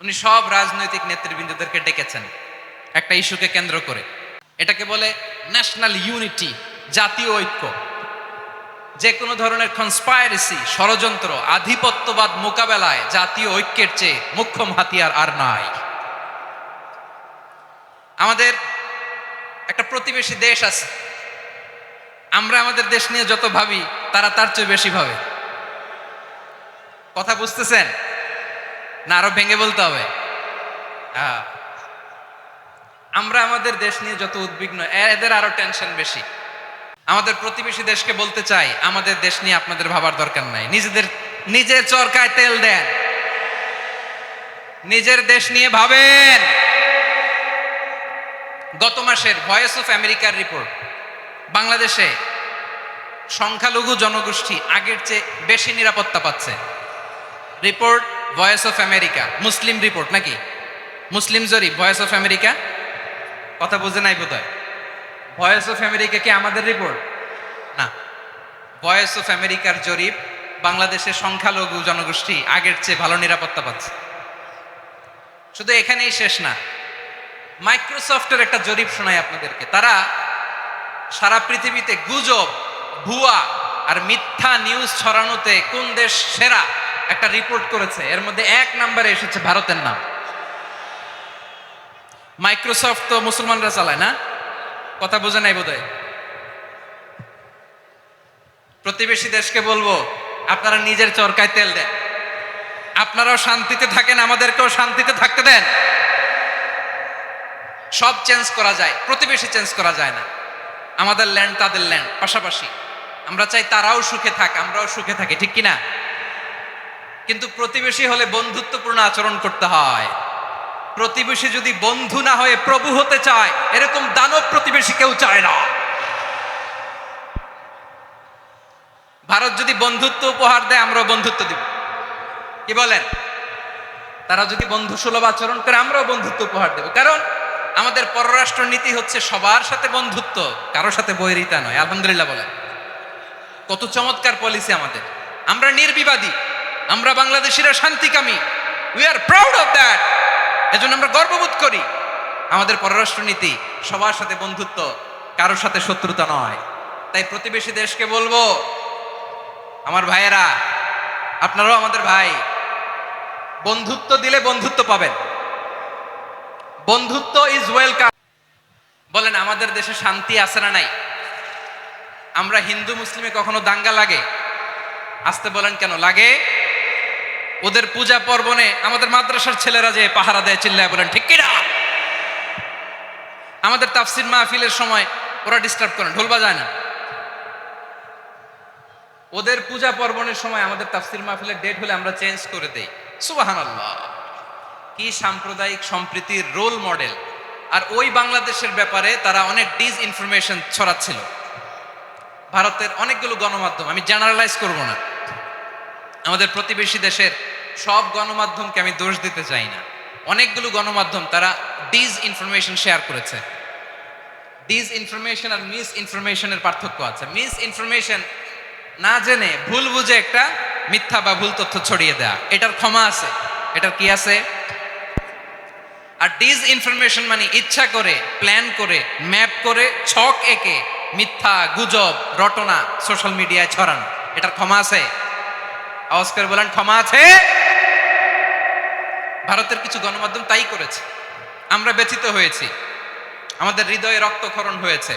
উনি সব রাজনৈতিক নেতৃবৃন্দদেরকে ডেকেছেন একটা ইস্যুকে কেন্দ্র করে। এটাকে বলে ন্যাশনাল ইউনিটি, জাতীয় ঐক্য। যে কোনো ধরনের কনস্পাইরেসি, ষড়যন্ত্র, আধিপত্যবাদ মোকাবেলায় জাতীয় ঐক্যের চেয়ে মোক্ষম হাতিয়ার আর নাই। আমাদের একটা প্রতিবেশী দেশ আছে, আমরা আমাদের দেশ নিয়ে যত ভাবি তারা তার চেয়ে বেশি ভাবে। কথা বুঝতেছেন না? আরো ভেঙে বলতে হবে। আমরা আমাদের দেশ নিয়ে যত উদ্বিগ্ন, এদের আরো টেনশন বেশি। আমাদের প্রতিবেশী দেশকে বলতে চাই, আমাদের দেশ নিয়ে আপনাদের ভাবার দরকার নাই, নিজের চরকায় তেল দেন, নিজের দেশ নিয়ে ভাবেন। গত মাসের ভয়েস অফ আমেরিকার রিপোর্ট, বাংলাদেশে সংখ্যালঘু জনগোষ্ঠী আগের চেয়ে বেশি নিরাপত্তা পাচ্ছে। Report voice of America, Muslim report নাকি মুসলিম জরিপ, ভয়েস অফ আমেরিকা। কথা বুঝে নাই বোধহয়। ভয়েস অফ আমেরিকা কি আমাদের রিপোর্ট না? ভয়েস অফ আমেরিকার জরিপ, বাংলাদেশের সংখ্যালঘু জনগোষ্ঠী আগের চেয়ে ভালো নিরাপত্তা পাচ্ছে। শুধু এখানেই শেষ না, মাইক্রোসফটের একটা জরিপ শোনাই আপনাদেরকে। তারা সারা পৃথিবীতে গুজব, ভুয়া আর মিথ্যা নিউজ ছড়ানোতে কোন দেশ সেরা একটা রিপোর্ট করেছে। এর মধ্যে 1 নম্বরে এসেছে ভারতের নাম। মাইক্রোসফট তো মুসলমানরা চালায় না? কথা বোঝে নাই বোধহয়। প্রতিবেশী দেশকে বলবো, আপনারা নিজের চরকায় তেল দেন, আপনারাও শান্তিতে থাকেন, আমাদেরকেও শান্তিতে থাকতে দেন। সব চেঞ্জ করা যায়, প্রতিবেশী চেঞ্জ করা যায় না। আমাদের ল্যান্ড তাদের ল্যান্ড, পাশাপাশি। আমরা চাই তারাও সুখে থাক, আমরাও সুখে থাকি, ঠিক কিনা? কিন্তু প্রতিবেশী হলে বন্ধুত্বপূর্ণ আচরণ করতে হয়। প্রতিবেশী যদি বন্ধু না হয়ে প্রভু হতে চায়, এরকম দানব প্রতিবেশী কেউ চায় না। ভারত যদি বন্ধুত্ব উপহার দেয়, আমরাও বন্ধুত্ব দিব। কি বলেন? তারা যদি বন্ধু সুলভ আচরণ করে, আমরাও বন্ধুত্ব উপহার দেব। কারণ আমাদের পররাষ্ট্র নীতি হচ্ছে সবার সাথে বন্ধুত্ব, কারোর সাথে বৈরিতা নয়। আলহামদুলিল্লাহ বলেন, কত চমৎকার পলিসি আমাদের। আমরা নির্বিবাদী, আমরা বাংলাদেশিরা শান্তিকামী। We are proud of that. এজন্য আমরা গর্ববোধ করি। আমাদের পররাষ্ট্র নীতি সবার সাথে বন্ধুত্ব, কারোর সাথে শত্রুতা নয়। তাই প্রতিবেশী দেশকে বলবো, আমার ভাইয়েরা, আপনারাও আমাদের ভাই, বন্ধুত্ব দিলে বন্ধুত্ব পাবেন। বন্ধুত্ব ইজ ওয়েলকাম। বলেন, আমাদের দেশে শান্তি আছে না নাই? আমরা হিন্দু মুসলিমে কখনো দাঙ্গা লাগে? আসতে বলেন, কেন লাগে? ওদের পূজা পর্বণে আমাদের মাদ্রাসার ছেলেরা যে পাহারা দেয়, চিল্লায় বলেন ঠিক কিনা? আমাদের তাফসির মাহফিলের সময় ওরা ডিস্টার্ব করেন, ঢোল বাজায় না। ওদের পূজা পর্বণের সময় আমাদের তাফসির মাহফিলের ডেট হলে আমরা চেঞ্জ করে দেই। সুবহানাল্লাহ! কি সাম্প্রদায়িক সম্প্রীতির রোল মডেল। আর ওই বাংলাদেশের ব্যাপারে তারা অনেক ডিসইনফরমেশন ছড়াচ্ছিল। ভারতের অনেকগুলো গণমাধ্যম, আমি জেনারেলাইজ করব না, আমাদের প্রতিবেশী দেশের সব গণমাধ্যমকে আমি দোষ দিতে চাই না। অনেকগুলো গণমাধ্যম তারা ডিসইনফরমেশন শেয়ার করেছে। ডিসইনফরমেশন আর মিস ইনফরমেশনের পার্থক্য আছে। মিস ইনফরমেশন না জেনে ভুল বুঝে একটা মিথ্যা বা ভুল তথ্য ছড়িয়ে দেয়া, এটার ক্ষমা আছে, এটার কি আছে। আর ডিসইনফরমেশন মানে ইচ্ছা করে, প্ল্যান করে, ম্যাপ করে, ছক এঁকে মিথ্যা, গুজব, রটনা সোশ্যাল মিডিয়ায় ছড়ানো, এটার ক্ষমা আছে? আওয়াজ করে বলেন, ক্ষমা আছে? ভারতের কিছু গণমাধ্যম তাই করেছে। আমরা ব্যথিত হয়েছি, আমাদের হৃদয়ে রক্তক্ষরণ হয়েছে।